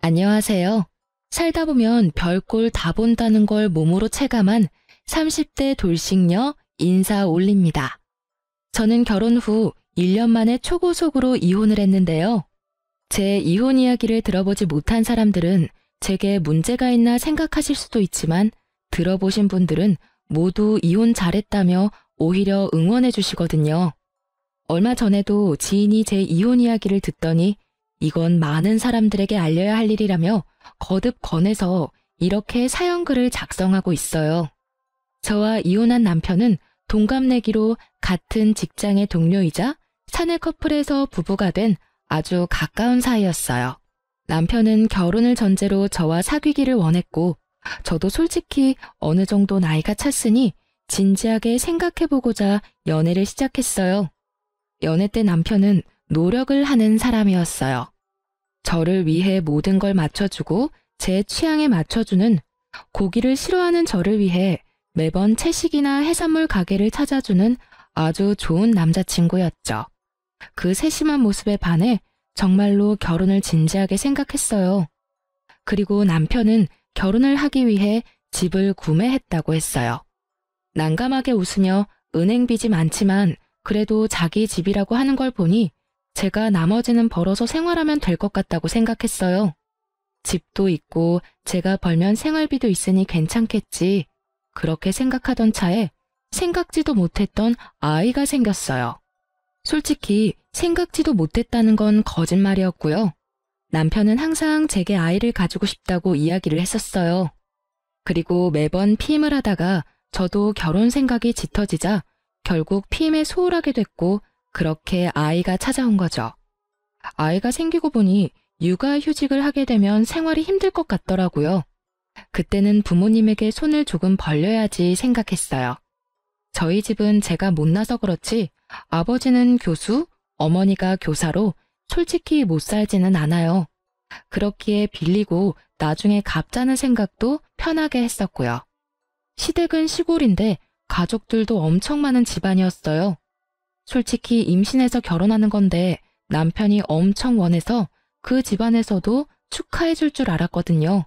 안녕하세요. 살다 보면 별꼴 다 본다는 걸 몸으로 체감한 30대 돌싱녀 인사올리입니다. 저는 결혼 후 1년 만에 초고속으로 이혼을 했는데요. 제 이혼 이야기를 들어보지 못한 사람들은 제게 문제가 있나 생각하실 수도 있지만 들어보신 분들은 모두 이혼 잘했다며 오히려 응원해 주시거든요. 얼마 전에도 지인이 제 이혼 이야기를 듣더니 이건 많은 사람들에게 알려야 할 일이라며 거듭 권해서 이렇게 사연글을 작성하고 있어요. 저와 이혼한 남편은 동갑내기로 같은 직장의 동료이자 사내 커플에서 부부가 된 아주 가까운 사이였어요. 남편은 결혼을 전제로 저와 사귀기를 원했고 저도 솔직히 어느 정도 나이가 찼으니 진지하게 생각해보고자 연애를 시작했어요. 연애 때 남편은 노력을 하는 사람이었어요. 저를 위해 모든 걸 맞춰주고 제 취향에 맞춰주는, 고기를 싫어하는 저를 위해 매번 채식이나 해산물 가게를 찾아주는 아주 좋은 남자친구였죠. 그 세심한 모습에 반해 정말로 결혼을 진지하게 생각했어요. 그리고 남편은 결혼을 하기 위해 집을 구매했다고 했어요. 난감하게 웃으며 은행 빚이 많지만 그래도 자기 집이라고 하는 걸 보니 제가 나머지는 벌어서 생활하면 될 것 같다고 생각했어요. 집도 있고 제가 벌면 생활비도 있으니 괜찮겠지. 그렇게 생각하던 차에 생각지도 못했던 아이가 생겼어요. 솔직히 생각지도 못했다는 건 거짓말이었고요. 남편은 항상 제게 아이를 가지고 싶다고 이야기를 했었어요. 그리고 매번 피임을 하다가 저도 결혼 생각이 짙어지자 결국 피임에 소홀하게 됐고 그렇게 아이가 찾아온 거죠. 아이가 생기고 보니 육아휴직을 하게 되면 생활이 힘들 것 같더라고요. 그때는 부모님에게 손을 조금 벌려야지 생각했어요. 저희 집은 제가 못나서 그렇지 아버지는 교수, 어머니가 교사로 솔직히 못 살지는 않아요. 그렇기에 빌리고 나중에 갚자는 생각도 편하게 했었고요. 시댁은 시골인데 가족들도 엄청 많은 집안이었어요. 솔직히 임신해서 결혼하는 건데 남편이 엄청 원해서 그 집안에서도 축하해 줄 줄 알았거든요.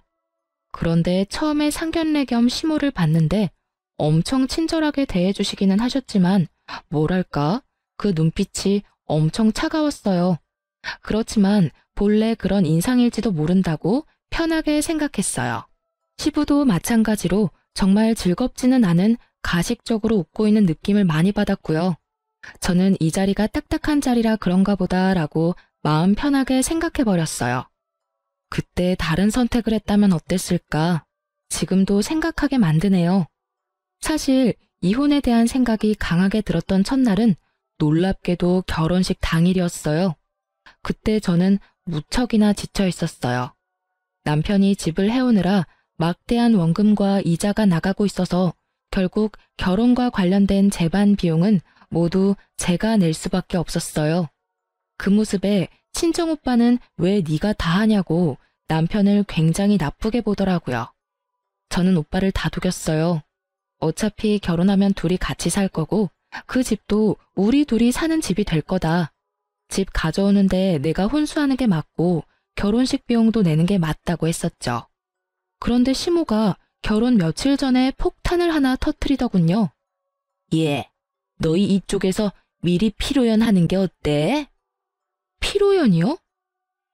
그런데 처음에 상견례 겸 시모를 봤는데 엄청 친절하게 대해주시기는 하셨지만 뭐랄까 그 눈빛이 엄청 차가웠어요. 그렇지만 본래 그런 인상일지도 모른다고 편하게 생각했어요. 시부도 마찬가지로 정말 즐겁지는 않은 가식적으로 웃고 있는 느낌을 많이 받았고요. 저는 이 자리가 딱딱한 자리라 그런가 보다라고 마음 편하게 생각해버렸어요. 그때 다른 선택을 했다면 어땠을까? 지금도 생각하게 만드네요. 사실 이혼에 대한 생각이 강하게 들었던 첫날은 놀랍게도 결혼식 당일이었어요. 그때 저는 무척이나 지쳐 있었어요. 남편이 집을 해오느라 막대한 원금과 이자가 나가고 있어서 결국 결혼과 관련된 재반 비용은 모두 제가 낼 수밖에 없었어요. 그 모습에 친정오빠는 왜 네가 다 하냐고 남편을 굉장히 나쁘게 보더라고요. 저는 오빠를 다독였어요. 어차피 결혼하면 둘이 같이 살 거고 그 집도 우리 둘이 사는 집이 될 거다. 집 가져오는데 내가 혼수하는 게 맞고 결혼식 비용도 내는 게 맞다고 했었죠. 그런데 시모가 결혼 며칠 전에 폭탄을 하나 터뜨리더군요. 예, 너희 이쪽에서 미리 피로연 하는 게 어때? 피로연이요?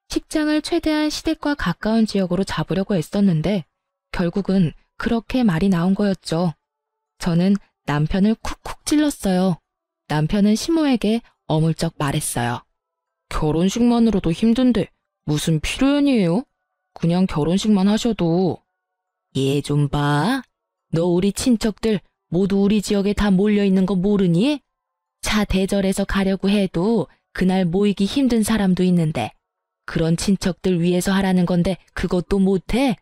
식장을 최대한 시댁과 가까운 지역으로 잡으려고 애썼는데 결국은 그렇게 말이 나온 거였죠. 저는 남편을 쿡쿡 찔렀어요. 남편은 시모에게 어물쩍 말했어요. 결혼식만으로도 힘든데 무슨 피로연이에요? 그냥 결혼식만 하셔도. 얘 좀 봐. 너 우리 친척들 모두 우리 지역에 다 몰려있는 거 모르니? 차 대절해서 가려고 해도 그날 모이기 힘든 사람도 있는데 그런 친척들 위해서 하라는 건데 그것도 못해?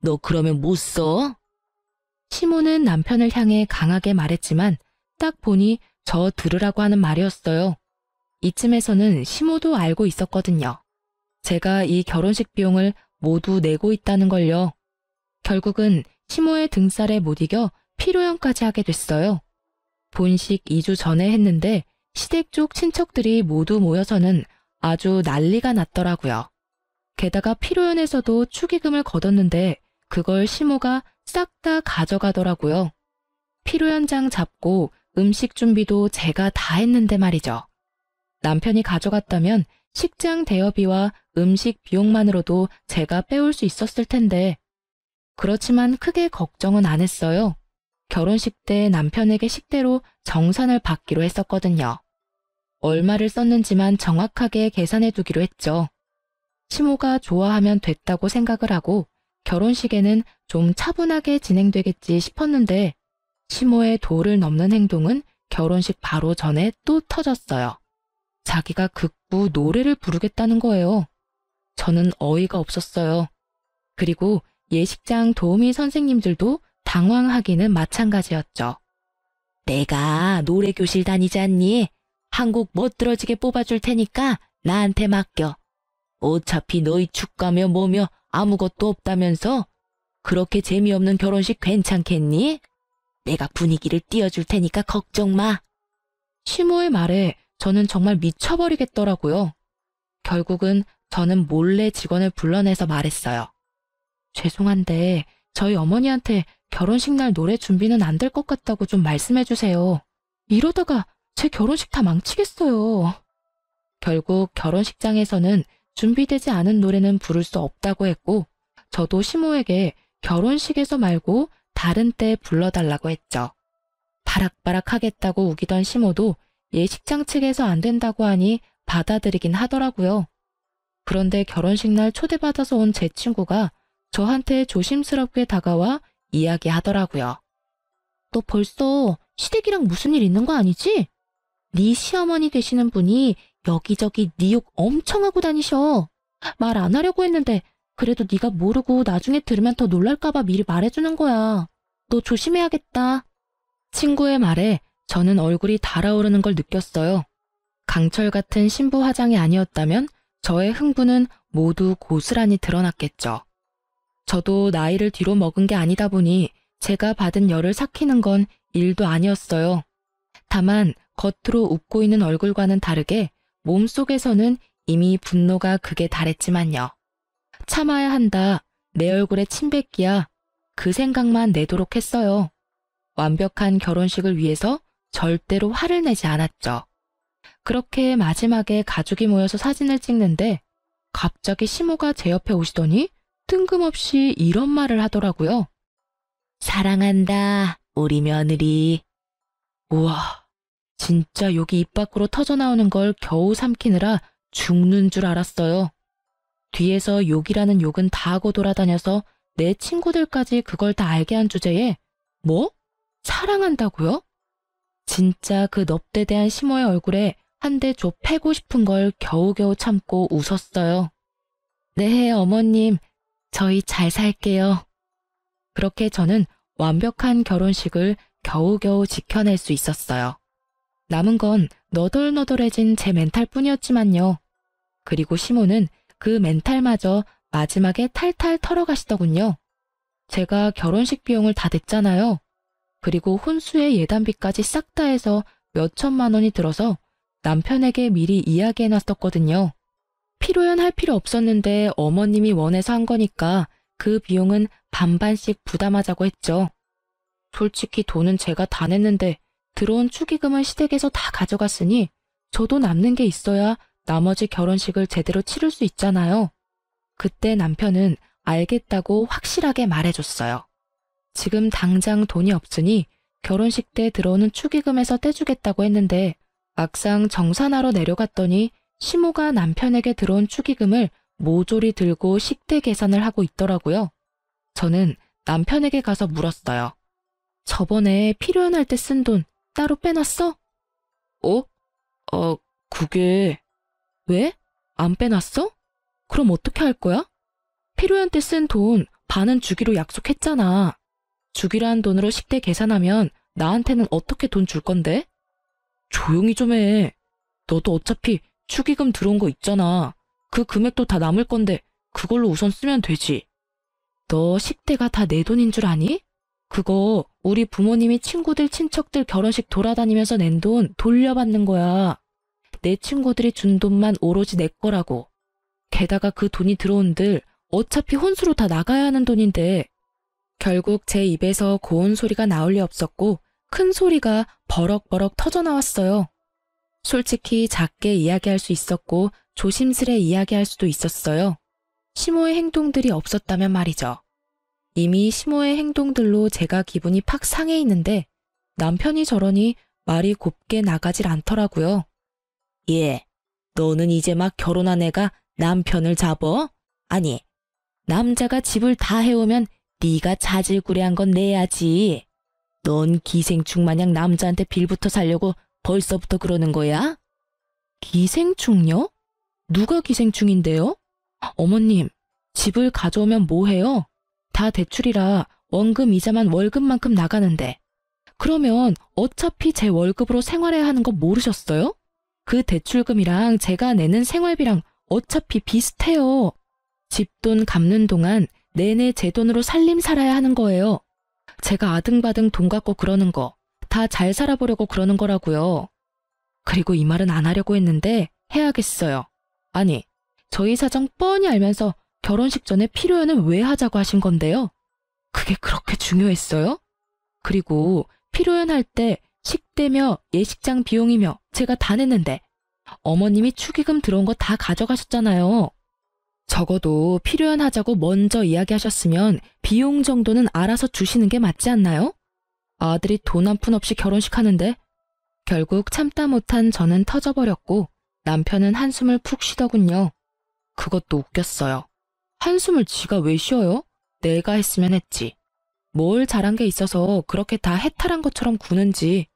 너 그러면 못 써? 시모는 남편을 향해 강하게 말했지만 딱 보니 저 들으라고 하는 말이었어요. 이쯤에서는 시모도 알고 있었거든요. 제가 이 결혼식 비용을 모두 내고 있다는 걸요. 결국은 시모의 등살에 못 이겨 피로연까지 하게 됐어요. 본식 2주 전에 했는데 시댁 쪽 친척들이 모두 모여서는 아주 난리가 났더라고요. 게다가 피로연에서도 축의금을 걷었는데 그걸 시모가 싹 다 가져가더라고요. 피로연장 잡고 음식 준비도 제가 다 했는데 말이죠. 남편이 가져갔다면 식장 대여비와 음식 비용만으로도 제가 빼올 수 있었을 텐데 그렇지만 크게 걱정은 안 했어요. 결혼식 때 남편에게 식대로 정산을 받기로 했었거든요. 얼마를 썼는지만 정확하게 계산해 두기로 했죠. 시모가 좋아하면 됐다고 생각을 하고 결혼식에는 좀 차분하게 진행되겠지 싶었는데 시모의 도를 넘는 행동은 결혼식 바로 전에 또 터졌어요. 자기가 극구 노래를 부르겠다는 거예요. 저는 어이가 없었어요. 그리고 예식장 도우미 선생님들도 당황하기는 마찬가지였죠. 내가 노래교실 다니지 않니? 한곡 멋들어지게 뽑아줄 테니까 나한테 맡겨. 어차피 너희 축가며 뭐며 아무것도 없다면서? 그렇게 재미없는 결혼식 괜찮겠니? 내가 분위기를 띄워줄 테니까 걱정 마. 시모의 말에 저는 정말 미쳐버리겠더라고요. 결국은 저는 몰래 직원을 불러내서 말했어요. 죄송한데 저희 어머니한테 결혼식 날 노래 준비는 안 될 것 같다고 좀 말씀해 주세요. 이러다가 제 결혼식 다 망치겠어요. 결국 결혼식장에서는 준비되지 않은 노래는 부를 수 없다고 했고 저도 시모에게 결혼식에서 말고 다른 때 불러달라고 했죠. 바락바락 하겠다고 우기던 시모도 예식장 측에서 안 된다고 하니 받아들이긴 하더라고요. 그런데 결혼식 날 초대받아서 온 제 친구가 저한테 조심스럽게 다가와 이야기하더라고요. 너 벌써 시댁이랑 무슨 일 있는 거 아니지? 네 시어머니 되시는 분이 여기저기 네 욕 엄청 하고 다니셔. 말 안 하려고 했는데 그래도 네가 모르고 나중에 들으면 더 놀랄까 봐 미리 말해주는 거야. 너 조심해야겠다. 친구의 말에 저는 얼굴이 달아오르는 걸 느꼈어요. 강철 같은 신부 화장이 아니었다면 저의 흥분은 모두 고스란히 드러났겠죠. 저도 나이를 뒤로 먹은 게 아니다 보니 제가 받은 열을 삭히는 건 일도 아니었어요. 다만 겉으로 웃고 있는 얼굴과는 다르게 몸속에서는 이미 분노가 극에 달했지만요. 참아야 한다, 내 얼굴에 침 뱉기야, 그 생각만 내도록 했어요. 완벽한 결혼식을 위해서 절대로 화를 내지 않았죠. 그렇게 마지막에 가족이 모여서 사진을 찍는데 갑자기 시모가 제 옆에 오시더니 뜬금없이 이런 말을 하더라고요. 사랑한다, 우리 며느리. 우와, 진짜 욕이 입 밖으로 터져나오는 걸 겨우 삼키느라 죽는 줄 알았어요. 뒤에서 욕이라는 욕은 다 하고 돌아다녀서 내 친구들까지 그걸 다 알게 한 주제에 뭐? 사랑한다고요? 진짜 그 넙대대한 시모의 얼굴에 한 대 줘 패고 싶은 걸 겨우겨우 참고 웃었어요. 네, 어머님, 저희 잘 살게요. 그렇게 저는 완벽한 결혼식을 겨우겨우 지켜낼 수 있었어요. 남은 건 너덜너덜해진 제 멘탈뿐이었지만요. 그리고 시모는 그 멘탈마저 마지막에 탈탈 털어가시더군요. 제가 결혼식 비용을 다 냈잖아요. 그리고 혼수의 예단비까지 싹 다 해서 몇 천만 원이 들어서 남편에게 미리 이야기해놨었거든요. 피로연 할 필요 없었는데 어머님이 원해서 한 거니까 그 비용은 반반씩 부담하자고 했죠. 솔직히 돈은 제가 다 냈는데 들어온 축의금은 시댁에서 다 가져갔으니 저도 남는 게 있어야 나머지 결혼식을 제대로 치를 수 있잖아요. 그때 남편은 알겠다고 확실하게 말해줬어요. 지금 당장 돈이 없으니 결혼식 때 들어오는 축의금에서 떼주겠다고 했는데 막상 정산하러 내려갔더니 시모가 남편에게 들어온 축의금을 모조리 들고 식대 계산을 하고 있더라고요. 저는 남편에게 가서 물었어요. 저번에 필요연할 때 쓴 돈 따로 빼놨어? 그게... 왜? 안 빼놨어? 그럼 어떻게 할 거야? 필요연 때 쓴 돈 반은 주기로 약속했잖아. 주기로 한 돈으로 식대 계산하면 나한테는 어떻게 돈 줄 건데? 조용히 좀 해. 너도 어차피 축의금 들어온 거 있잖아. 그 금액도 다 남을 건데 그걸로 우선 쓰면 되지. 너 식대가 다 내 돈인 줄 아니? 그거 우리 부모님이 친구들 친척들 결혼식 돌아다니면서 낸 돈 돌려받는 거야. 내 친구들이 준 돈만 오로지 내 거라고. 게다가 그 돈이 들어온들 어차피 혼수로 다 나가야 하는 돈인데. 결국 제 입에서 고운 소리가 나올 리 없었고 큰 소리가 버럭버럭 터져나왔어요. 솔직히 작게 이야기할 수 있었고 조심스레 이야기할 수도 있었어요. 시모의 행동들이 없었다면 말이죠. 이미 시모의 행동들로 제가 기분이 팍 상해 있는데 남편이 저러니 말이 곱게 나가질 않더라고요. 예, 너는 이제 막 결혼한 애가 남편을 잡어? 아니, 남자가 집을 다 해오면 네가 자질구레한 건 내야지. 넌 기생충 마냥 남자한테 빌부터 살려고 벌써부터 그러는 거야? 기생충요? 누가 기생충인데요? 어머님, 집을 가져오면 뭐해요? 다 대출이라 원금 이자만 월급만큼 나가는데. 그러면 어차피 제 월급으로 생활해야 하는 거 모르셨어요? 그 대출금이랑 제가 내는 생활비랑 어차피 비슷해요. 집돈 갚는 동안 내내 제 돈으로 살림 살아야 하는 거예요. 제가 아등바등 돈 갖고 그러는 거 다 잘 살아보려고 그러는 거라고요. 그리고 이 말은 안 하려고 했는데 해야겠어요. 아니, 저희 사정 뻔히 알면서 결혼식 전에 필요연은 왜 하자고 하신 건데요? 그게 그렇게 중요했어요? 그리고 필요연 할 때 식대며 예식장 비용이며 제가 다 냈는데 어머님이 축의금 들어온 거 다 가져가셨잖아요. 적어도 필요연 하자고 먼저 이야기하셨으면 비용 정도는 알아서 주시는 게 맞지 않나요? 아들이 돈 한 푼 없이 결혼식 하는데. 결국 참다 못한 저는 터져버렸고 남편은 한숨을 푹 쉬더군요. 그것도 웃겼어요. 한숨을 지가 왜 쉬어요? 내가 했으면 했지. 뭘 잘한 게 있어서 그렇게 다 해탈한 것처럼 구는지.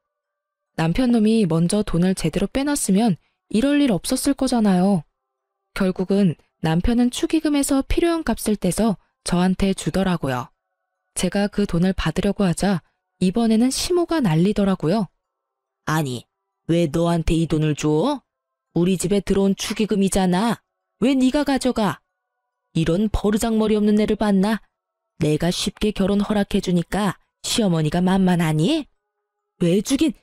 남편 놈이 먼저 돈을 제대로 빼놨으면 이럴 일 없었을 거잖아요. 결국은 남편은 축의금에서 필요한 값을 떼서 저한테 주더라고요. 제가 그 돈을 받으려고 하자 이번에는 시모가 난리더라고요. 아니, 왜 너한테 이 돈을 줘? 우리 집에 들어온 축의금이잖아. 왜 네가 가져가? 이런 버르장머리 없는 애를 봤나? 내가 쉽게 결혼 허락해주니까 시어머니가 만만하니? 왜 주긴?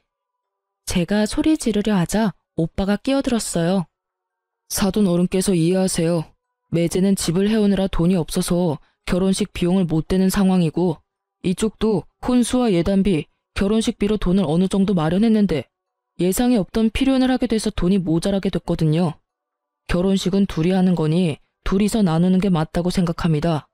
제가 소리 지르려 하자 오빠가 끼어들었어요. 사돈 어른께서 이해하세요. 매제는 집을 해오느라 돈이 없어서 결혼식 비용을 못 대는 상황이고 이쪽도 혼수와 예단비, 결혼식비로 돈을 어느 정도 마련했는데 예상이 없던 필요연을 하게 돼서 돈이 모자라게 됐거든요. 결혼식은 둘이 하는 거니 둘이서 나누는 게 맞다고 생각합니다.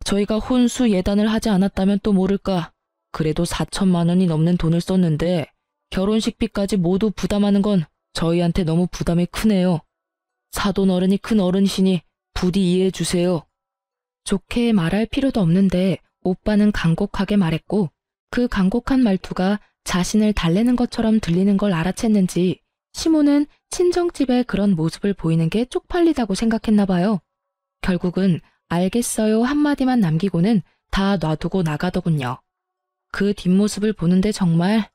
저희가 혼수 예단을 하지 않았다면 또 모를까. 그래도 4천만 원이 넘는 돈을 썼는데 결혼식비까지 모두 부담하는 건 저희한테 너무 부담이 크네요. 사돈 어른이 큰 어른이시니 부디 이해해 주세요. 좋게 말할 필요도 없는데 오빠는 간곡하게 말했고 그 간곡한 말투가 자신을 달래는 것처럼 들리는 걸 알아챘는지 시모는 친정집에 그런 모습을 보이는 게 쪽팔리다고 생각했나 봐요. 결국은 알겠어요 한마디만 남기고는 다 놔두고 나가더군요. 그 뒷모습을 보는데 정말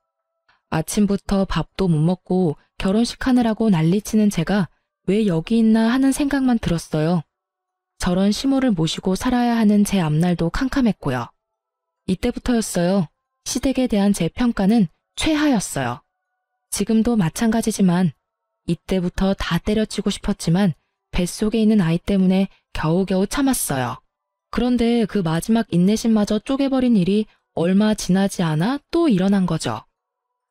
아침부터 밥도 못 먹고 결혼식 하느라고 난리치는 제가 왜 여기 있나 하는 생각만 들었어요. 저런 시모를 모시고 살아야 하는 제 앞날도 캄캄했고요. 이때부터였어요. 시댁에 대한 제 평가는 최하였어요. 지금도 마찬가지지만 이때부터 다 때려치고 싶었지만 뱃속에 있는 아이 때문에 겨우겨우 참았어요. 그런데 그 마지막 인내심마저 쪼개버린 일이 얼마 지나지 않아 또 일어난 거죠.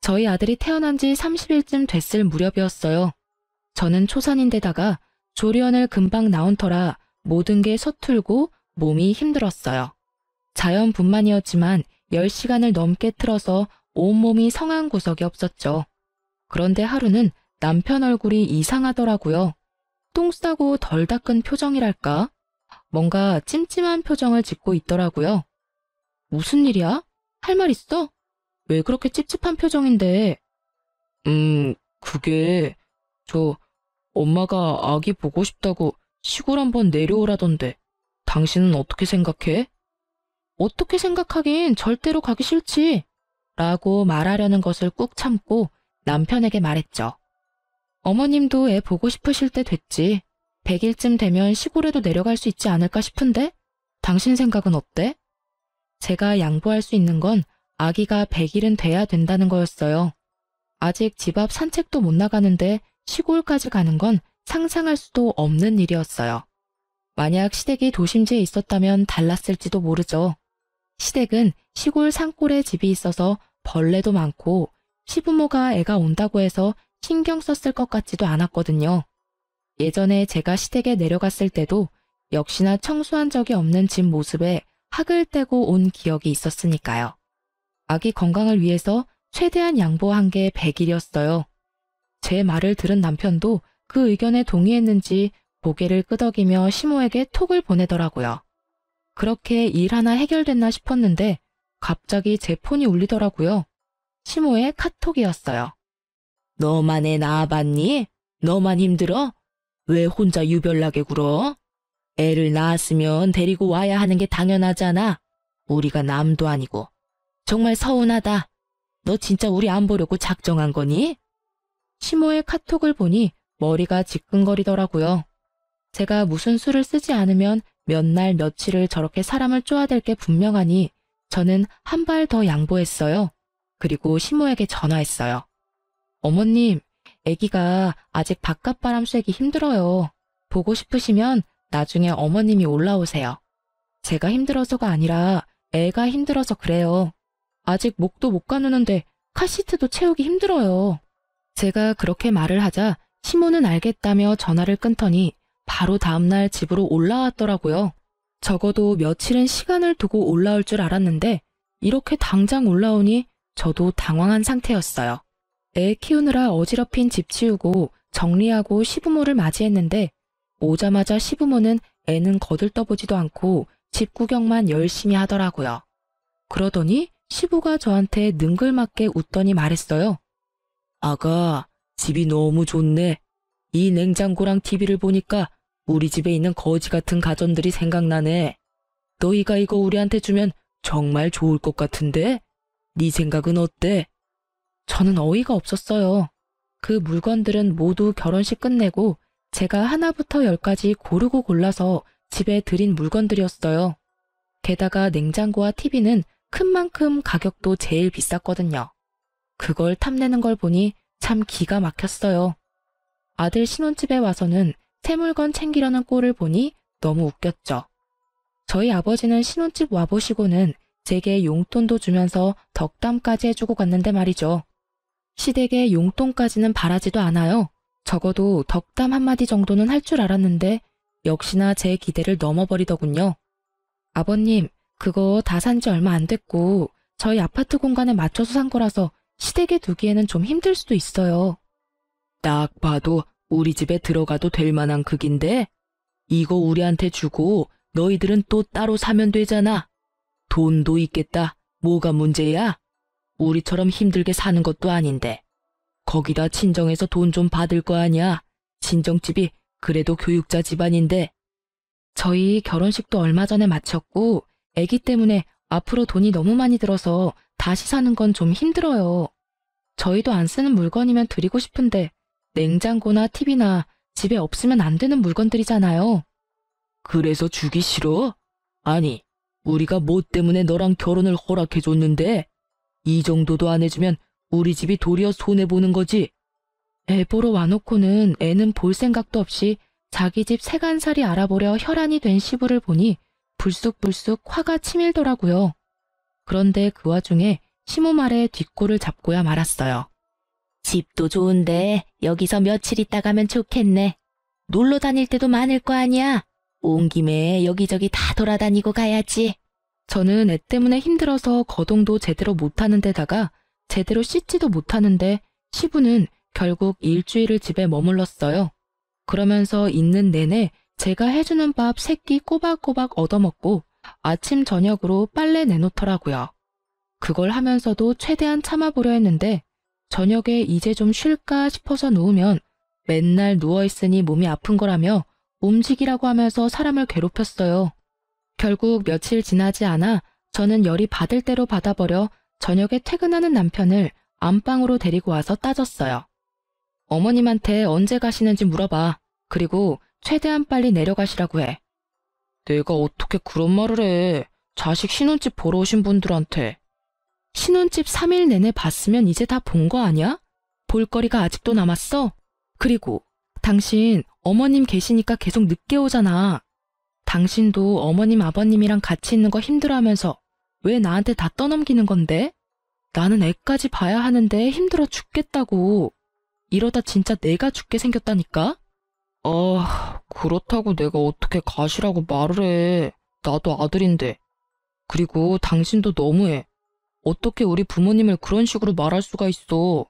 저희 아들이 태어난 지 30일쯤 됐을 무렵이었어요. 저는 초산인데다가 조리원을 금방 나온 터라 모든 게 서툴고 몸이 힘들었어요. 자연분만이었지만 10시간을 넘게 틀어서 온몸이 성한 구석이 없었죠. 그런데 하루는 남편 얼굴이 이상하더라고요. 똥 싸고 덜 닦은 표정이랄까? 뭔가 찜찜한 표정을 짓고 있더라고요. 무슨 일이야? 할 말 있어? 왜 그렇게 찝찝한 표정인데? 그게 엄마가 아기 보고 싶다고 시골 한번 내려오라던데 당신은 어떻게 생각해? 어떻게 생각하긴 절대로 가기 싫지 라고 말하려는 것을 꾹 참고 남편에게 말했죠. 어머님도 애 보고 싶으실 때 됐지. 100일쯤 되면 시골에도 내려갈 수 있지 않을까 싶은데? 당신 생각은 어때? 제가 양보할 수 있는 건 아기가 100일은 돼야 된다는 거였어요. 아직 집 앞 산책도 못 나가는데 시골까지 가는 건 상상할 수도 없는 일이었어요. 만약 시댁이 도심지에 있었다면 달랐을지도 모르죠. 시댁은 시골 산골에 집이 있어서 벌레도 많고 시부모가 애가 온다고 해서 신경 썼을 것 같지도 않았거든요. 예전에 제가 시댁에 내려갔을 때도 역시나 청소한 적이 없는 집 모습에 학을 떼고 온 기억이 있었으니까요. 아기 건강을 위해서 최대한 양보한 게 100일이었어요. 제 말을 들은 남편도 그 의견에 동의했는지 고개를 끄덕이며 시모에게 톡을 보내더라고요. 그렇게 일 하나 해결됐나 싶었는데 갑자기 제 폰이 울리더라고요. 시모의 카톡이었어요. 너만 애 낳아봤니? 너만 힘들어? 왜 혼자 유별나게 굴어? 애를 낳았으면 데리고 와야 하는 게 당연하잖아. 우리가 남도 아니고. 정말 서운하다. 너 진짜 우리 안 보려고 작정한 거니? 시모의 카톡을 보니 머리가 지끈거리더라고요. 제가 무슨 수를 쓰지 않으면 몇 날 며칠을 저렇게 사람을 쪼아댈 게 분명하니 저는 한 발 더 양보했어요. 그리고 시모에게 전화했어요. 어머님, 아기가 아직 바깥바람 쐬기 힘들어요. 보고 싶으시면 나중에 어머님이 올라오세요. 제가 힘들어서가 아니라 애가 힘들어서 그래요. 아직 목도 못 가누는데 카시트도 채우기 힘들어요. 제가 그렇게 말을 하자 시모는 알겠다며 전화를 끊더니 바로 다음날 집으로 올라왔더라고요. 적어도 며칠은 시간을 두고 올라올 줄 알았는데 이렇게 당장 올라오니 저도 당황한 상태였어요. 애 키우느라 어지럽힌 집 치우고 정리하고 시부모를 맞이했는데 오자마자 시부모는 애는 거들떠보지도 않고 집 구경만 열심히 하더라고요. 그러더니 시부가 저한테 능글맞게 웃더니 말했어요. 아가, 집이 너무 좋네. 이 냉장고랑 TV를 보니까 우리 집에 있는 거지 같은 가전들이 생각나네. 너희가 이거 우리한테 주면 정말 좋을 것 같은데? 네 생각은 어때? 저는 어이가 없었어요. 그 물건들은 모두 결혼식 끝내고 제가 하나부터 열까지 고르고 골라서 집에 들인 물건들이었어요. 게다가 냉장고와 TV는 큰 만큼 가격도 제일 비쌌거든요. 그걸 탐내는 걸 보니 참 기가 막혔어요. 아들 신혼집에 와서는 새 물건 챙기려는 꼴을 보니 너무 웃겼죠. 저희 아버지는 신혼집 와보시고는 제게 용돈도 주면서 덕담까지 해주고 갔는데 말이죠. 시댁에 용돈까지는 바라지도 않아요. 적어도 덕담 한마디 정도는 할 줄 알았는데 역시나 제 기대를 넘어버리더군요. 아버님, 그거 다 산 지 얼마 안 됐고 저희 아파트 공간에 맞춰서 산 거라서 시댁에 두기에는 좀 힘들 수도 있어요. 딱 봐도 우리 집에 들어가도 될 만한 크기인데 이거 우리한테 주고 너희들은 또 따로 사면 되잖아. 돈도 있겠다. 뭐가 문제야? 우리처럼 힘들게 사는 것도 아닌데. 거기다 친정에서 돈 좀 받을 거 아니야. 친정집이 그래도 교육자 집안인데. 저희 결혼식도 얼마 전에 마쳤고 아기 때문에 앞으로 돈이 너무 많이 들어서 다시 사는 건 좀 힘들어요. 저희도 안 쓰는 물건이면 드리고 싶은데 냉장고나 TV나 집에 없으면 안 되는 물건들이잖아요. 그래서 주기 싫어? 아니, 우리가 뭐 때문에 너랑 결혼을 허락해줬는데 이 정도도 안 해주면 우리 집이 도리어 손해보는 거지. 애 보러 와놓고는 애는 볼 생각도 없이 자기 집 세간살이 알아보려 혈안이 된 시부를 보니 불쑥불쑥 화가 치밀더라고요. 그런데 그 와중에 시모 말에 뒷골을 잡고야 말았어요. 집도 좋은데 여기서 며칠 있다 가면 좋겠네. 놀러 다닐 때도 많을 거 아니야. 온 김에 여기저기 다 돌아다니고 가야지. 저는 애 때문에 힘들어서 거동도 제대로 못하는 데다가 제대로 씻지도 못하는데 시부는 결국 일주일을 집에 머물렀어요. 그러면서 있는 내내 제가 해주는 밥 3끼 꼬박꼬박 얻어먹고 아침 저녁으로 빨래 내놓더라고요. 그걸 하면서도 최대한 참아보려 했는데 저녁에 이제 좀 쉴까 싶어서 누우면 맨날 누워있으니 몸이 아픈 거라며 움직이라고 하면서 사람을 괴롭혔어요. 결국 며칠 지나지 않아 저는 열이 받을 대로 받아버려 저녁에 퇴근하는 남편을 안방으로 데리고 와서 따졌어요. 어머님한테 언제 가시는지 물어봐. 그리고 최대한 빨리 내려가시라고 해. 내가 어떻게 그런 말을 해. 자식 신혼집 보러 오신 분들한테. 신혼집 3일 내내 봤으면 이제 다 본 거 아니야? 볼거리가 아직도 남았어? 그리고 당신 어머님 계시니까 계속 늦게 오잖아. 당신도 어머님 아버님이랑 같이 있는 거 힘들어하면서 왜 나한테 다 떠넘기는 건데? 나는 애까지 봐야 하는데 힘들어 죽겠다고. 이러다 진짜 내가 죽게 생겼다니까? 그렇다고 내가 어떻게 가시라고 말을 해. 나도 아들인데. 그리고 당신도 너무해. 어떻게 우리 부모님을 그런 식으로 말할 수가 있어.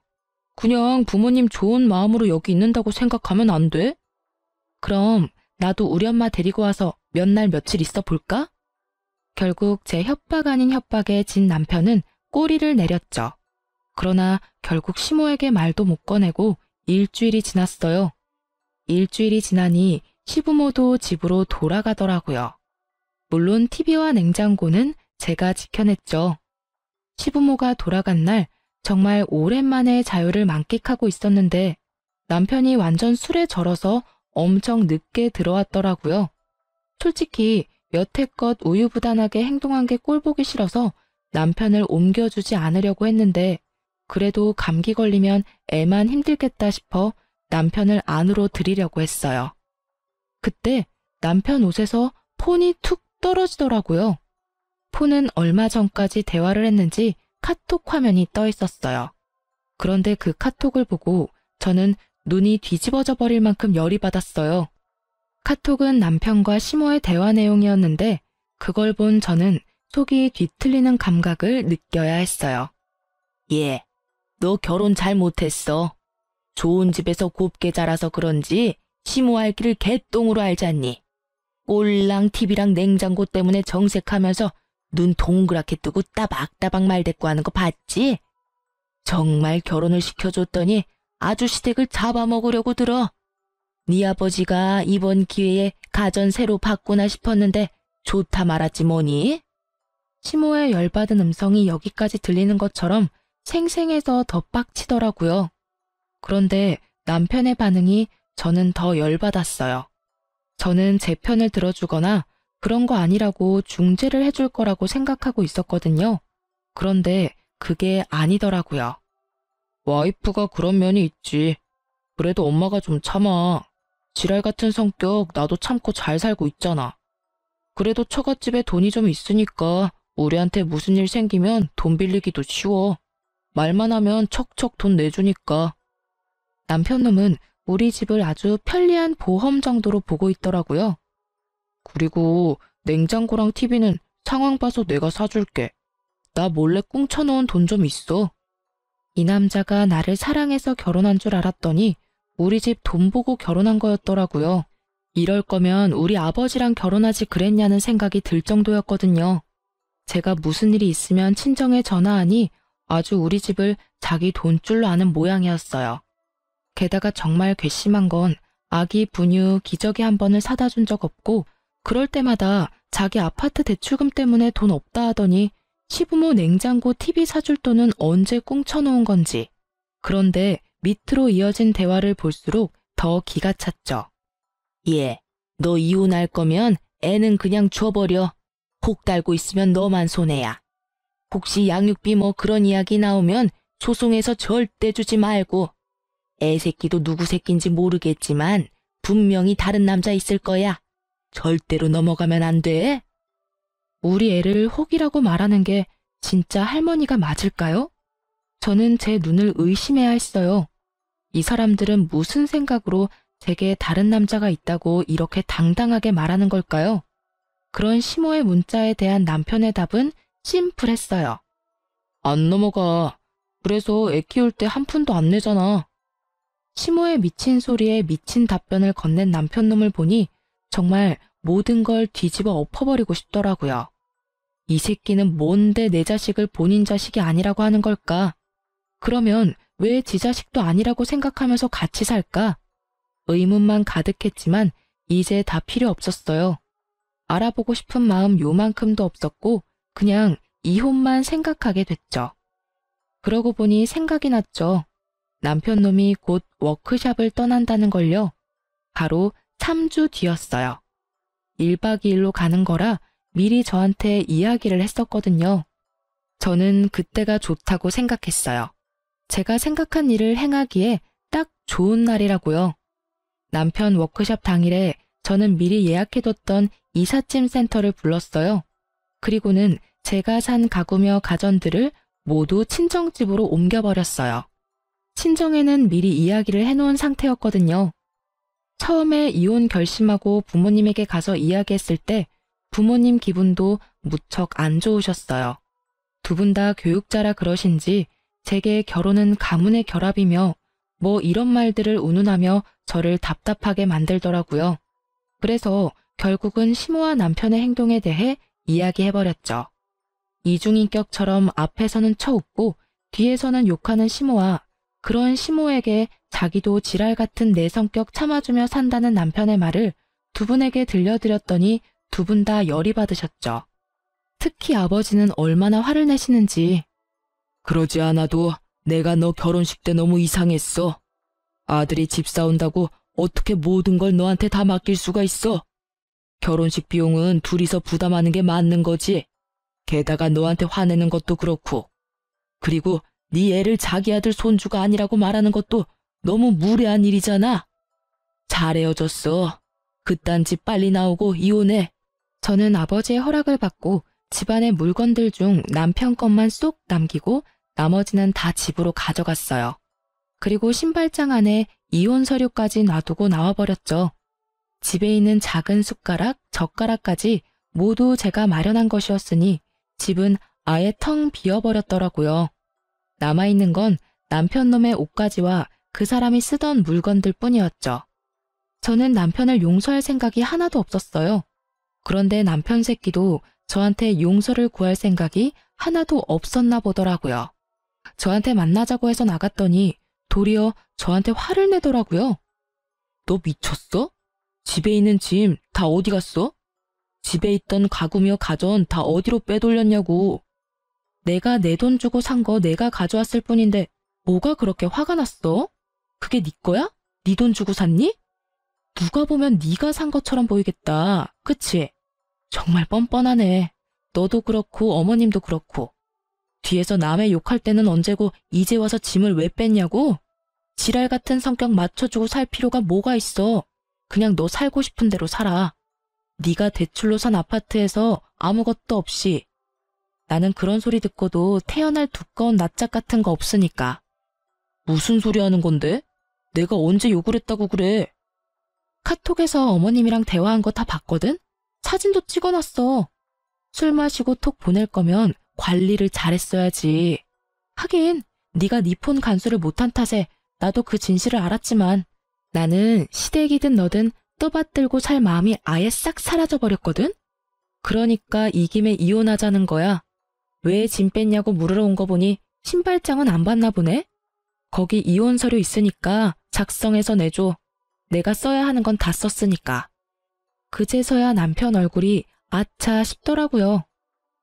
그냥 부모님 좋은 마음으로 여기 있는다고 생각하면 안 돼? 그럼 나도 우리 엄마 데리고 와서 몇 날 며칠 있어 볼까? 결국 제 협박 아닌 협박에 진 남편은 꼬리를 내렸죠. 그러나 결국 시모에게 말도 못 꺼내고 일주일이 지났어요. 일주일이 지나니 시부모도 집으로 돌아가더라고요. 물론 TV와 냉장고는 제가 지켜냈죠. 시부모가 돌아간 날 정말 오랜만에 자유를 만끽하고 있었는데 남편이 완전 술에 절어서 엄청 늦게 들어왔더라고요. 솔직히 여태껏 우유부단하게 행동한 게 꼴보기 싫어서 남편을 옮겨주지 않으려고 했는데 그래도 감기 걸리면 애만 힘들겠다 싶어 남편을 안으로 들이려고 했어요. 그때 남편 옷에서 폰이 툭 떨어지더라고요. 폰은 얼마 전까지 대화를 했는지 카톡 화면이 떠 있었어요. 그런데 그 카톡을 보고 저는 눈이 뒤집어져 버릴 만큼 열이 받았어요. 카톡은 남편과 시모의 대화 내용이었는데 그걸 본 저는 속이 뒤틀리는 감각을 느껴야 했어요. 예, 너 결혼 잘못했어. 좋은 집에서 곱게 자라서 그런지 시모 알 길을 개똥으로 알잖니. 꼴랑 TV랑 냉장고 때문에 정색하면서 눈 동그랗게 뜨고 따박따박 말대꾸 하는 거 봤지? 정말 결혼을 시켜줬더니 아주 시댁을 잡아먹으려고 들어. 네 아버지가 이번 기회에 가전 새로 바꾸나 싶었는데 좋다 말았지 뭐니? 시모의 열받은 음성이 여기까지 들리는 것처럼 생생해서 더 빡치더라고요. 그런데 남편의 반응이 저는 더 열받았어요. 저는 제 편을 들어주거나 그런 거 아니라고 중재를 해줄 거라고 생각하고 있었거든요. 그런데 그게 아니더라고요. 와이프가 그런 면이 있지. 그래도 엄마가 좀 참아. 지랄 같은 성격 나도 참고 잘 살고 있잖아. 그래도 처갓집에 돈이 좀 있으니까 우리한테 무슨 일 생기면 돈 빌리기도 쉬워. 말만 하면 척척 돈 내주니까. 남편놈은 우리 집을 아주 편리한 보험 정도로 보고 있더라고요. 그리고 냉장고랑 TV는 상황 봐서 내가 사줄게. 나 몰래 꿍쳐놓은 돈 좀 있어. 이 남자가 나를 사랑해서 결혼한 줄 알았더니 우리 집 돈 보고 결혼한 거였더라고요. 이럴 거면 우리 아버지랑 결혼하지 그랬냐는 생각이 들 정도였거든요. 제가 무슨 일이 있으면 친정에 전화하니 아주 우리 집을 자기 돈줄로 아는 모양이었어요. 게다가 정말 괘씸한 건 아기 분유 기저귀 한 번을 사다 준 적 없고 그럴 때마다 자기 아파트 대출금 때문에 돈 없다 하더니 시부모 냉장고 TV 사줄 돈은 언제 꿍쳐놓은 건지. 그런데 밑으로 이어진 대화를 볼수록 더 기가 찼죠. 예, 너 이혼할 거면 애는 그냥 줘버려. 혹 달고 있으면 너만 손해야. 혹시 양육비 뭐 그런 이야기 나오면 소송해서 절대 주지 말고. 애 새끼도 누구 새끼인지 모르겠지만 분명히 다른 남자 있을 거야. 절대로 넘어가면 안 돼. 우리 애를 혹이라고 말하는 게 진짜 할머니가 맞을까요? 저는 제 눈을 의심해야 했어요. 이 사람들은 무슨 생각으로 제게 다른 남자가 있다고 이렇게 당당하게 말하는 걸까요? 그런 시모의 문자에 대한 남편의 답은 심플했어요. 안 넘어가. 그래서 애 키울 때 한 푼도 안 내잖아. 시모의 미친 소리에 미친 답변을 건넨 남편놈을 보니 정말 모든 걸 뒤집어 엎어버리고 싶더라고요. 이 새끼는 뭔데 내 자식을 본인 자식이 아니라고 하는 걸까? 그러면 왜 지 자식도 아니라고 생각하면서 같이 살까? 의문만 가득했지만 이제 다 필요 없었어요. 알아보고 싶은 마음 요만큼도 없었고 그냥 이혼만 생각하게 됐죠. 그러고 보니 생각이 났죠. 남편놈이 곧 워크숍을 떠난다는 걸요. 바로 3주 뒤였어요. 1박 2일로 가는 거라 미리 저한테 이야기를 했었거든요. 저는 그때가 좋다고 생각했어요. 제가 생각한 일을 행하기에 딱 좋은 날이라고요. 남편 워크숍 당일에 저는 미리 예약해뒀던 이삿짐 센터를 불렀어요. 그리고는 제가 산 가구며 가전들을 모두 친정집으로 옮겨버렸어요. 친정에는 미리 이야기를 해놓은 상태였거든요. 처음에 이혼 결심하고 부모님에게 가서 이야기했을 때 부모님 기분도 무척 안 좋으셨어요. 두 분 다 교육자라 그러신지 제게 결혼은 가문의 결합이며 뭐 이런 말들을 운운하며 저를 답답하게 만들더라고요. 그래서 결국은 시모와 남편의 행동에 대해 이야기해버렸죠. 이중인격처럼 앞에서는 쳐웃고 뒤에서는 욕하는 시모와 그런 시모에게 자기도 지랄 같은 내 성격 참아주며 산다는 남편의 말을 두 분에게 들려드렸더니 두 분 다 열이 받으셨죠. 특히 아버지는 얼마나 화를 내시는지. 그러지 않아도 내가 너 결혼식 때 너무 이상했어. 아들이 집 사온다고 어떻게 모든 걸 너한테 다 맡길 수가 있어? 결혼식 비용은 둘이서 부담하는 게 맞는 거지. 게다가 너한테 화내는 것도 그렇고. 그리고 네 애를 자기 아들 손주가 아니라고 말하는 것도 너무 무례한 일이잖아. 잘 헤어졌어. 그딴 집 빨리 나오고 이혼해. 저는 아버지의 허락을 받고 집안의 물건들 중 남편 것만 쏙 남기고 나머지는 다 집으로 가져갔어요. 그리고 신발장 안에 이혼 서류까지 놔두고 나와버렸죠. 집에 있는 작은 숟가락, 젓가락까지 모두 제가 마련한 것이었으니 집은 아예 텅 비어버렸더라고요. 남아있는 건 남편 놈의 옷가지와 그 사람이 쓰던 물건들 뿐이었죠. 저는 남편을 용서할 생각이 하나도 없었어요. 그런데 남편 새끼도 저한테 용서를 구할 생각이 하나도 없었나 보더라고요. 저한테 만나자고 해서 나갔더니 도리어 저한테 화를 내더라고요. 너 미쳤어? 집에 있는 짐 다 어디 갔어? 집에 있던 가구며 가전 다 어디로 빼돌렸냐고. 내가 내 돈 주고 산 거 내가 가져왔을 뿐인데 뭐가 그렇게 화가 났어? 그게 네 거야? 네 돈 주고 샀니? 누가 보면 네가 산 것처럼 보이겠다. 그치? 정말 뻔뻔하네. 너도 그렇고 어머님도 그렇고. 뒤에서 남의 욕할 때는 언제고 이제 와서 짐을 왜 뺐냐고? 지랄 같은 성격 맞춰주고 살 필요가 뭐가 있어. 그냥 너 살고 싶은 대로 살아. 네가 대출로 산 아파트에서 아무것도 없이. 나는 그런 소리 듣고도 태어날 두꺼운 낯짝 같은 거 없으니까. 무슨 소리 하는 건데? 내가 언제 욕을 했다고 그래? 카톡에서 어머님이랑 대화한 거 다 봤거든? 사진도 찍어놨어. 술 마시고 톡 보낼 거면 관리를 잘했어야지. 하긴 네가 네 폰 간수를 못한 탓에 나도 그 진실을 알았지만 나는 시댁이든 너든 떠받들고 살 마음이 아예 싹 사라져버렸거든? 그러니까 이 김에 이혼하자는 거야. 왜 짐 뺐냐고 물으러 온 거 보니 신발장은 안 봤나 보네? 거기 이혼 서류 있으니까 작성해서 내줘. 내가 써야 하는 건 다 썼으니까. 그제서야 남편 얼굴이 아차 싶더라고요.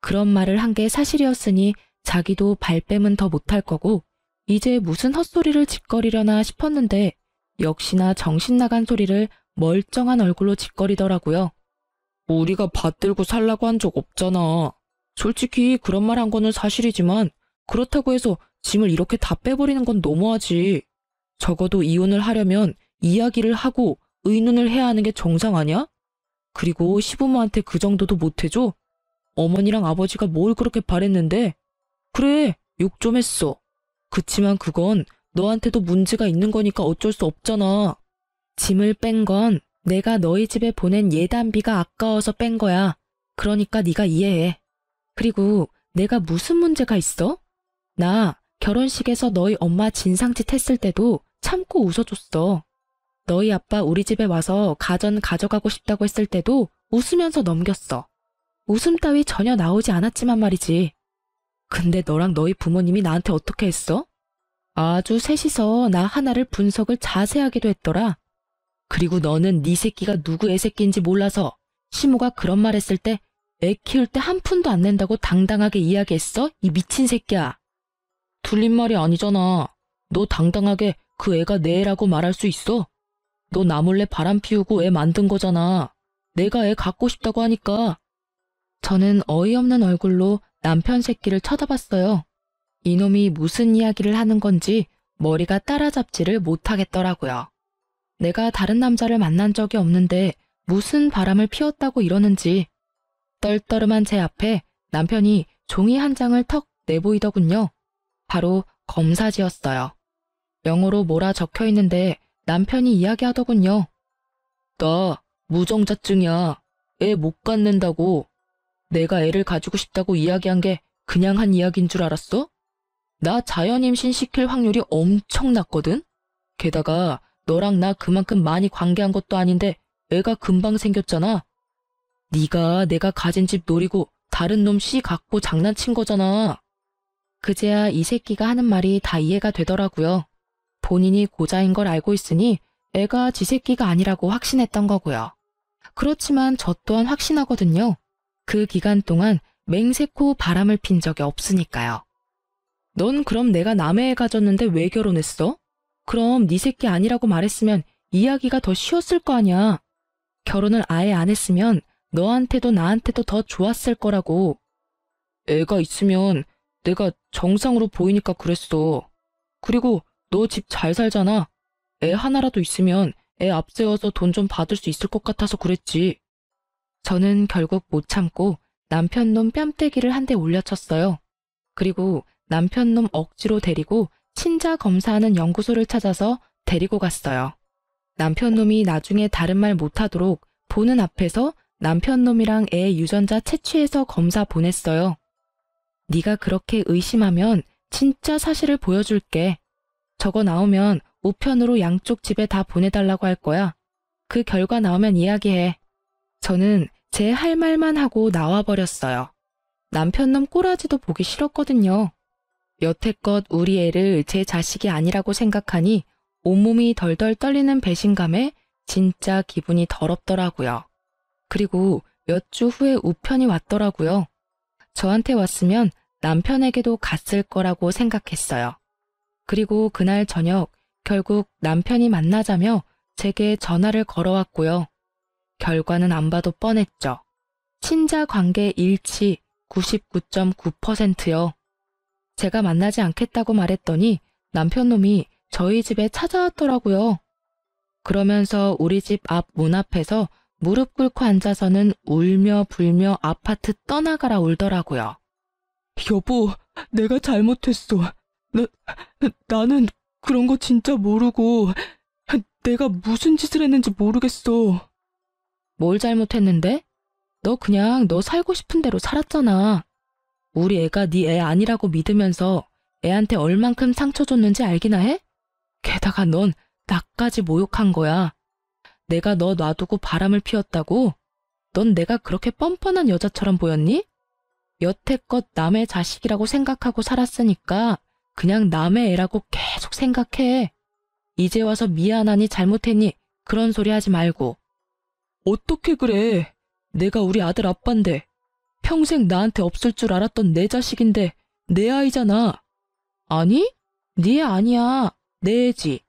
그런 말을 한 게 사실이었으니 자기도 발뺌은 더 못할 거고 이제 무슨 헛소리를 짓거리려나 싶었는데 역시나 정신 나간 소리를 멀쩡한 얼굴로 짓거리더라고요. 우리가 받들고 살라고 한 적 없잖아. 솔직히 그런 말 한 거는 사실이지만 그렇다고 해서 짐을 이렇게 다 빼버리는 건 너무하지. 적어도 이혼을 하려면 이야기를 하고 의논을 해야 하는 게 정상 아니야? 그리고 시부모한테 그 정도도 못 해줘? 어머니랑 아버지가 뭘 그렇게 바랬는데? 그래, 욕 좀 했어. 그치만 그건 너한테도 문제가 있는 거니까 어쩔 수 없잖아. 짐을 뺀 건 내가 너희 집에 보낸 예단비가 아까워서 뺀 거야. 그러니까 네가 이해해. 그리고 내가 무슨 문제가 있어? 나 결혼식에서 너희 엄마 진상짓 했을 때도 참고 웃어줬어. 너희 아빠 우리 집에 와서 가전 가져가고 싶다고 했을 때도 웃으면서 넘겼어. 웃음 따위 전혀 나오지 않았지만 말이지. 근데 너랑 너희 부모님이 나한테 어떻게 했어? 아주 셋이서 나 하나를 분석을 자세하게도 했더라. 그리고 너는 네 새끼가 누구 애 새끼인지 몰라서 시모가 그런 말 했을 때 애 키울 때 한 푼도 안 낸다고 당당하게 이야기했어? 이 미친 새끼야. 틀린 말이 아니잖아. 너 당당하게 그 애가 내 애라고 말할 수 있어? 너 나 몰래 바람 피우고 애 만든 거잖아. 내가 애 갖고 싶다고 하니까. 저는 어이없는 얼굴로 남편 새끼를 쳐다봤어요. 이놈이 무슨 이야기를 하는 건지 머리가 따라잡지를 못하겠더라고요. 내가 다른 남자를 만난 적이 없는데 무슨 바람을 피웠다고 이러는지. 떨떠름한 제 앞에 남편이 종이 한 장을 턱 내보이더군요. 바로 검사지였어요. 영어로 뭐라 적혀 있는데 남편이 이야기하더군요. 나 무정자증이야. 애 못 갖는다고. 내가 애를 가지고 싶다고 이야기한 게 그냥 한 이야기인 줄 알았어? 나 자연 임신 시킬 확률이 엄청 낮거든? 게다가 너랑 나 그만큼 많이 관계한 것도 아닌데 애가 금방 생겼잖아. 네가 내가 가진 집 노리고 다른 놈 씨 갖고 장난친 거잖아. 그제야 이 새끼가 하는 말이 다 이해가 되더라고요. 본인이 고자인 걸 알고 있으니 애가 지 새끼가 아니라고 확신했던 거고요. 그렇지만 저 또한 확신하거든요. 그 기간 동안 맹세코 바람을 핀 적이 없으니까요. 넌 그럼 내가 남의 애 가졌는데 왜 결혼했어? 그럼 네 새끼 아니라고 말했으면 이야기가 더 쉬웠을 거 아니야. 결혼을 아예 안 했으면 너한테도 나한테도 더 좋았을 거라고. 애가 있으면 내가 정상으로 보이니까 그랬어. 그리고 너 집 잘 살잖아. 애 하나라도 있으면 애 앞세워서 돈 좀 받을 수 있을 것 같아서 그랬지. 저는 결국 못 참고 남편 놈 뺨때기를 한 대 올려쳤어요. 그리고 남편 놈 억지로 데리고 친자 검사하는 연구소를 찾아서 데리고 갔어요. 남편 놈이 나중에 다른 말 못하도록 보는 앞에서 남편 놈이랑 애 유전자 채취해서 검사 보냈어요. 네가 그렇게 의심하면 진짜 사실을 보여줄게. 저거 나오면 우편으로 양쪽 집에 다 보내달라고 할 거야. 그 결과 나오면 이야기해. 저는 제 할 말만 하고 나와버렸어요. 남편 놈 꼬라지도 보기 싫었거든요. 여태껏 우리 애를 제 자식이 아니라고 생각하니 온몸이 덜덜 떨리는 배신감에 진짜 기분이 더럽더라고요. 그리고 몇 주 후에 우편이 왔더라고요. 저한테 왔으면 남편에게도 갔을 거라고 생각했어요. 그리고 그날 저녁 결국 남편이 만나자며 제게 전화를 걸어왔고요. 결과는 안 봐도 뻔했죠. 친자 관계 일치 99.9%요. 제가 만나지 않겠다고 말했더니 남편 놈이 저희 집에 찾아왔더라고요. 그러면서 우리 집 앞 문 앞에서 무릎 꿇고 앉아서는 울며 불며 아파트 떠나가라 울더라고요. 여보, 내가 잘못했어. 나는 그런 거 진짜 모르고 내가 무슨 짓을 했는지 모르겠어. 뭘 잘못했는데? 너 그냥 너 살고 싶은 대로 살았잖아. 우리 애가 네 애 아니라고 믿으면서 애한테 얼만큼 상처 줬는지 알기나 해? 게다가 넌 나까지 모욕한 거야. 내가 너 놔두고 바람을 피웠다고? 넌 내가 그렇게 뻔뻔한 여자처럼 보였니? 여태껏 남의 자식이라고 생각하고 살았으니까 그냥 남의 애라고 계속 생각해. 이제 와서 미안하니 잘못했니? 그런 소리 하지 말고. 어떻게 그래? 내가 우리 아들 아빠인데. 평생 나한테 없을 줄 알았던 내 자식인데 내 아이잖아. 아니? 네 애 아니야. 내 애지.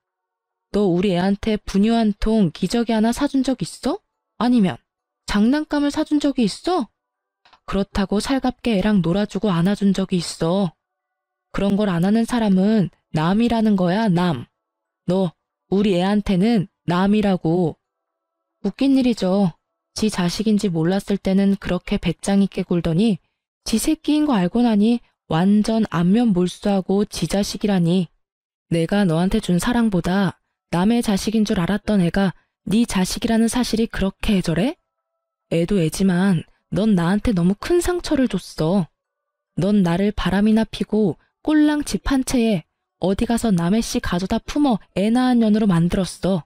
너 우리 애한테 분유 한 통 기저귀 하나 사준 적 있어? 아니면 장난감을 사준 적이 있어? 그렇다고 살갑게 애랑 놀아주고 안아준 적이 있어. 그런 걸 안 하는 사람은 남이라는 거야, 남. 너 우리 애한테는 남이라고. 웃긴 일이죠. 지 자식인지 몰랐을 때는 그렇게 배짱 있게 굴더니 지 새끼인 거 알고 나니 완전 안면 몰수하고 지 자식이라니. 내가 너한테 준 사랑보다 남의 자식인 줄 알았던 애가 네 자식이라는 사실이 그렇게 애절해? 애도 애지만 넌 나한테 너무 큰 상처를 줬어. 넌 나를 바람이나 피고 꼴랑 집 한 채에 어디 가서 남의 씨 가져다 품어 애 낳은 년으로 만들었어.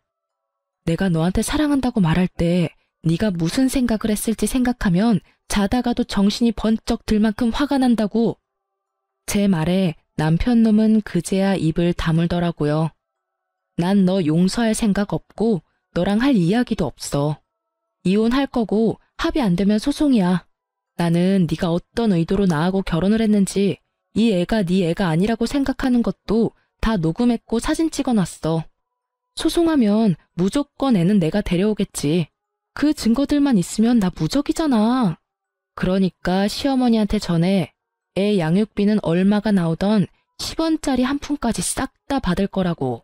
내가 너한테 사랑한다고 말할 때 네가 무슨 생각을 했을지 생각하면 자다가도 정신이 번쩍 들 만큼 화가 난다고. 제 말에 남편 놈은 그제야 입을 다물더라고요. 난 너 용서할 생각 없고 너랑 할 이야기도 없어. 이혼할 거고 합의 안 되면 소송이야. 나는 네가 어떤 의도로 나하고 결혼을 했는지 이 애가 네 애가 아니라고 생각하는 것도 다 녹음했고 사진 찍어놨어. 소송하면 무조건 애는 내가 데려오겠지. 그 증거들만 있으면 나 무적이잖아. 그러니까 시어머니한테 전해 애 양육비는 얼마가 나오던 10원짜리 한 푼까지 싹 다 받을 거라고.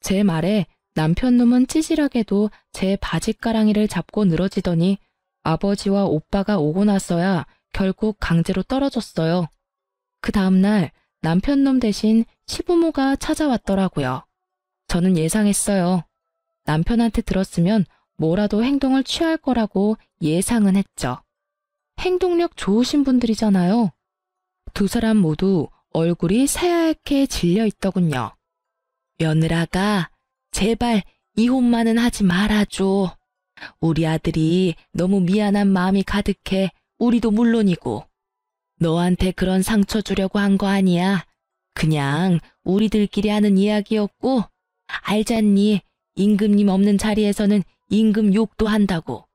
제 말에 남편 놈은 찌질하게도 제 바지가랑이를 잡고 늘어지더니 아버지와 오빠가 오고 나서야 결국 강제로 떨어졌어요. 그 다음날 남편 놈 대신 시부모가 찾아왔더라고요. 저는 예상했어요. 남편한테 들었으면 뭐라도 행동을 취할 거라고 예상은 했죠. 행동력 좋으신 분들이잖아요. 두 사람 모두 얼굴이 새하얗게 질려 있더군요. 며느라가 제발 이혼만은 하지 말아줘. 우리 아들이 너무 미안한 마음이 가득해. 우리도 물론이고. 너한테 그런 상처 주려고 한 거 아니야. 그냥 우리들끼리 하는 이야기였고, 알잖니. 임금님 없는 자리에서는 임금 욕도 한다고.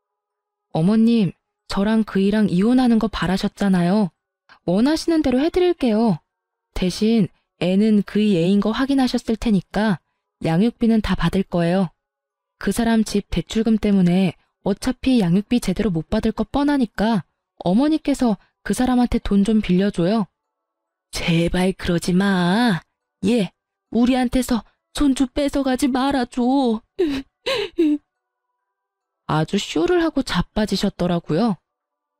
어머님, 저랑 그이랑 이혼하는 거 바라셨잖아요. 원하시는 대로 해드릴게요. 대신 애는 그이 애인 거 확인하셨을 테니까 양육비는 다 받을 거예요. 그 사람 집 대출금 때문에 어차피 양육비 제대로 못 받을 거 뻔하니까 어머니께서 그 사람한테 돈 좀 빌려줘요. 제발 그러지 마. 얘, 우리한테서 손주 뺏어가지 말아줘. 아주 쇼를 하고 자빠지셨더라고요.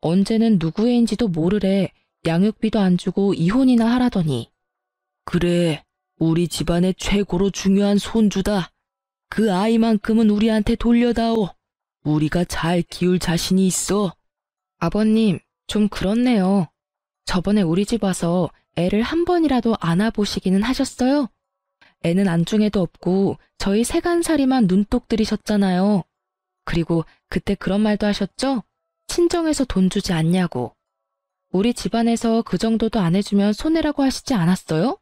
언제는 누구 애인지도 모르래 양육비도 안 주고 이혼이나 하라더니. 그래, 우리 집안의 최고로 중요한 손주다. 그 아이만큼은 우리한테 돌려다오. 우리가 잘 키울 자신이 있어. 아버님, 좀 그렇네요. 저번에 우리 집 와서 애를 한 번이라도 안아보시기는 하셨어요? 애는 안중에도 없고 저희 세간살이만 눈독 들이셨잖아요. 그리고 그때 그런 말도 하셨죠? 친정에서 돈 주지 않냐고. 우리 집안에서 그 정도도 안 해주면 손해라고 하시지 않았어요?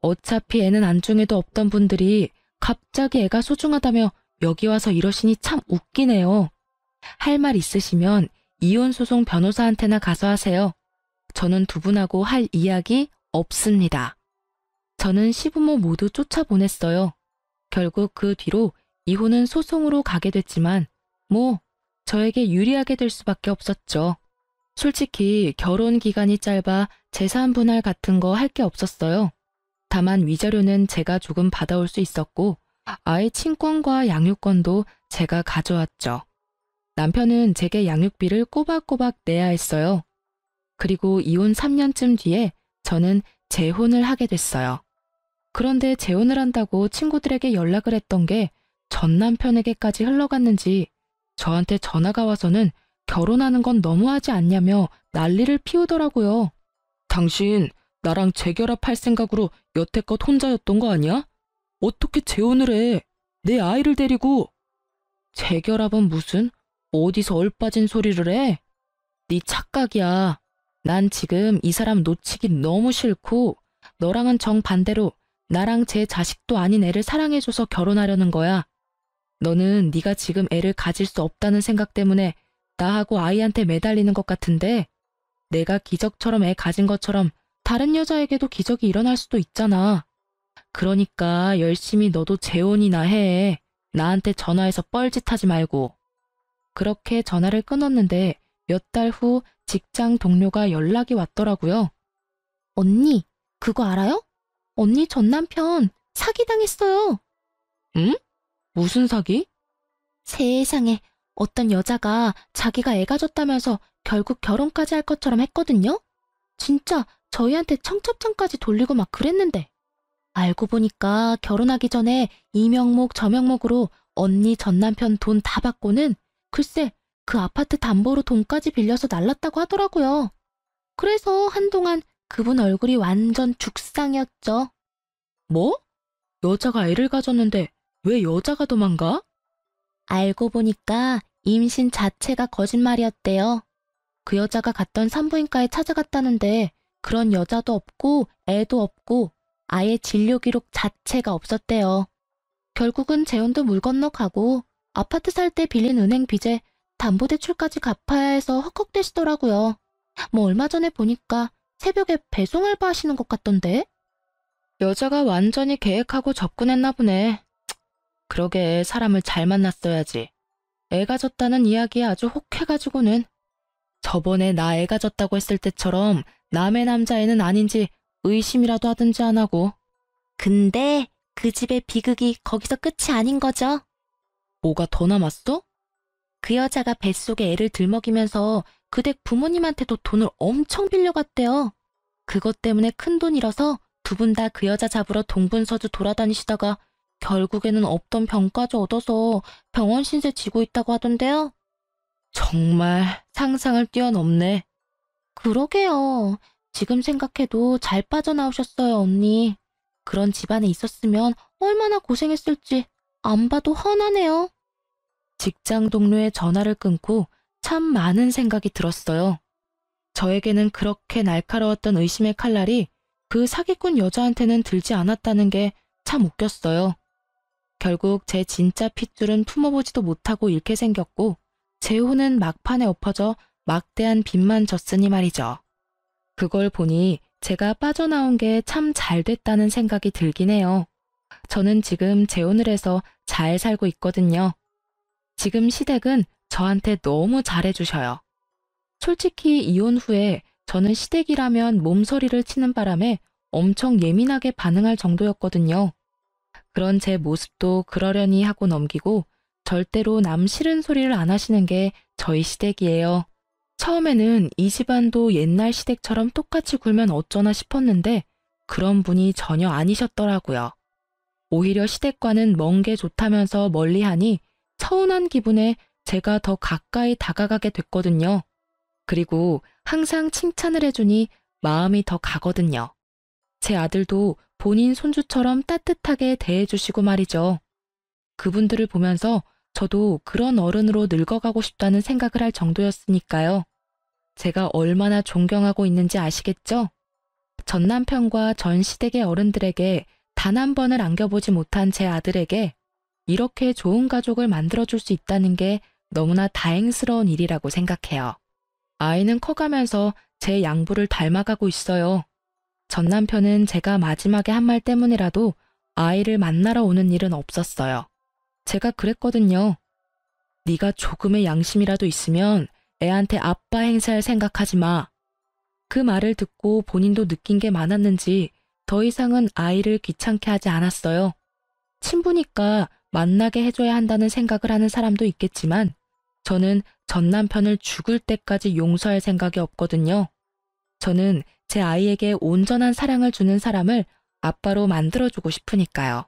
어차피 애는 안중에도 없던 분들이 갑자기 애가 소중하다며 여기 와서 이러시니 참 웃기네요. 할 말 있으시면 이혼소송 변호사한테나 가서 하세요. 저는 두 분하고 할 이야기 없습니다. 저는 시부모 모두 쫓아보냈어요. 결국 그 뒤로 이혼은 소송으로 가게 됐지만 저에게 유리하게 될 수밖에 없었죠. 솔직히 결혼 기간이 짧아 재산 분할 같은 거 할 게 없었어요. 다만 위자료는 제가 조금 받아올 수 있었고 아이 친권과 양육권도 제가 가져왔죠. 남편은 제게 양육비를 꼬박꼬박 내야 했어요. 그리고 이혼 3년쯤 뒤에 저는 재혼을 하게 됐어요. 그런데 재혼을 한다고 친구들에게 연락을 했던 게 전 남편에게까지 흘러갔는지 저한테 전화가 와서는 결혼하는 건 너무하지 않냐며 난리를 피우더라고요. 당신 나랑 재결합할 생각으로 여태껏 혼자였던 거 아니야? 어떻게 재혼을 해? 내 아이를 데리고. 재결합은 무슨? 어디서 얼빠진 소리를 해? 네 착각이야. 난 지금 이 사람 놓치기 너무 싫고 너랑은 정반대로 나랑 제 자식도 아닌 애를 사랑해줘서 결혼하려는 거야. 너는 네가 지금 애를 가질 수 없다는 생각 때문에 나하고 아이한테 매달리는 것 같은데 내가 기적처럼 애 가진 것처럼 다른 여자에게도 기적이 일어날 수도 있잖아. 그러니까 열심히 너도 재혼이나 해. 나한테 전화해서 뻘짓하지 말고. 그렇게 전화를 끊었는데 몇 달 후 직장 동료가 연락이 왔더라고요. 언니, 그거 알아요? 언니 전 남편 사기당했어요. 응? 무슨 사기? 세상에, 어떤 여자가 자기가 애 가졌다면서 결국 결혼까지 할 것처럼 했거든요? 진짜 저희한테 청첩장까지 돌리고 막 그랬는데. 알고 보니까 결혼하기 전에 이 명목 저 명목으로 언니 전 남편 돈 다 받고는 글쎄 그 아파트 담보로 돈까지 빌려서 날랐다고 하더라고요. 그래서 한동안 그분 얼굴이 완전 죽상이었죠. 뭐? 여자가 애를 가졌는데 왜 여자가 도망가? 알고 보니까 임신 자체가 거짓말이었대요. 그 여자가 갔던 산부인과에 찾아갔다는데 그런 여자도 없고 애도 없고 아예 진료 기록 자체가 없었대요. 결국은 재혼도 물 건너가고 아파트 살 때 빌린 은행 빚에 담보대출까지 갚아야 해서 헉헉대시더라고요. 얼마 전에 보니까 새벽에 배송 알바 하시는 것 같던데? 여자가 완전히 계획하고 접근했나 보네. 그러게 사람을 잘 만났어야지. 애 가졌다는 이야기에 아주 혹해가지고는. 저번에 나 애 가졌다고 했을 때처럼 남의 남자애는 아닌지 의심이라도 하든지 안 하고. 근데 그 집의 비극이 거기서 끝이 아닌 거죠. 뭐가 더 남았어? 그 여자가 뱃속에 애를 들먹이면서 그 댁 부모님한테도 돈을 엄청 빌려갔대요. 그것 때문에 큰돈 잃어서 두 분 다 그 여자 잡으러 동분서주 돌아다니시다가 결국에는 없던 병까지 얻어서 병원 신세 지고 있다고 하던데요. 정말 상상을 뛰어넘네. 그러게요. 지금 생각해도 잘 빠져나오셨어요, 언니. 그런 집안에 있었으면 얼마나 고생했을지 안 봐도 훤하네요. 직장 동료의 전화를 끊고 참 많은 생각이 들었어요. 저에게는 그렇게 날카로웠던 의심의 칼날이 그 사기꾼 여자한테는 들지 않았다는 게 참 웃겼어요. 결국 제 진짜 핏줄은 품어보지도 못하고 잃게 생겼고 제 혼은 막판에 엎어져 막대한 빚만 졌으니 말이죠. 그걸 보니 제가 빠져나온 게 참 잘 됐다는 생각이 들긴 해요. 저는 지금 재혼을 해서 잘 살고 있거든요. 지금 시댁은 저한테 너무 잘해주셔요. 솔직히 이혼 후에 저는 시댁이라면 몸서리를 치는 바람에 엄청 예민하게 반응할 정도였거든요. 그런 제 모습도 그러려니 하고 넘기고 절대로 남 싫은 소리를 안 하시는 게 저희 시댁이에요. 처음에는 이 집안도 옛날 시댁처럼 똑같이 굴면 어쩌나 싶었는데 그런 분이 전혀 아니셨더라고요. 오히려 시댁과는 먼 게 좋다면서 멀리하니 서운한 기분에 제가 더 가까이 다가가게 됐거든요. 그리고 항상 칭찬을 해주니 마음이 더 가거든요. 제 아들도 본인 손주처럼 따뜻하게 대해주시고 말이죠. 그분들을 보면서 저도 그런 어른으로 늙어가고 싶다는 생각을 할 정도였으니까요. 제가 얼마나 존경하고 있는지 아시겠죠? 전 남편과 전 시댁의 어른들에게 단 한 번을 안겨보지 못한 제 아들에게 이렇게 좋은 가족을 만들어줄 수 있다는 게 너무나 다행스러운 일이라고 생각해요. 아이는 커가면서 제 양부를 닮아가고 있어요. 전 남편은 제가 마지막에 한 말 때문이라도 아이를 만나러 오는 일은 없었어요. 제가 그랬거든요. 네가 조금의 양심이라도 있으면 애한테 아빠 행세할 생각하지 마. 그 말을 듣고 본인도 느낀 게 많았는지 더 이상은 아이를 귀찮게 하지 않았어요. 친부니까 만나게 해줘야 한다는 생각을 하는 사람도 있겠지만 저는 전 남편을 죽을 때까지 용서할 생각이 없거든요. 저는 제 아이에게 온전한 사랑을 주는 사람을 아빠로 만들어주고 싶으니까요.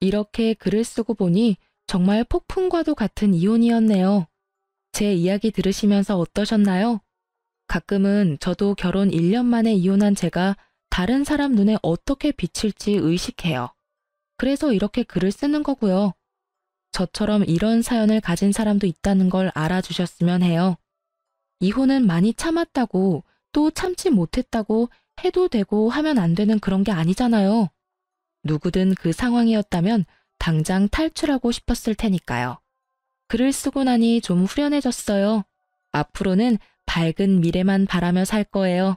이렇게 글을 쓰고 보니 정말 폭풍과도 같은 이혼이었네요. 제 이야기 들으시면서 어떠셨나요? 가끔은 저도 결혼 1년 만에 이혼한 제가 다른 사람 눈에 어떻게 비칠지 의식해요. 그래서 이렇게 글을 쓰는 거고요. 저처럼 이런 사연을 가진 사람도 있다는 걸 알아주셨으면 해요. 이혼은 많이 참았다고 또 참지 못했다고 해도 되고 하면 안 되는 그런 게 아니잖아요. 누구든 그 상황이었다면 당장 탈출하고 싶었을 테니까요. 글을 쓰고 나니 좀 후련해졌어요. 앞으로는 밝은 미래만 바라며 살 거예요.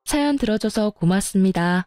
사연 들어줘서 고맙습니다.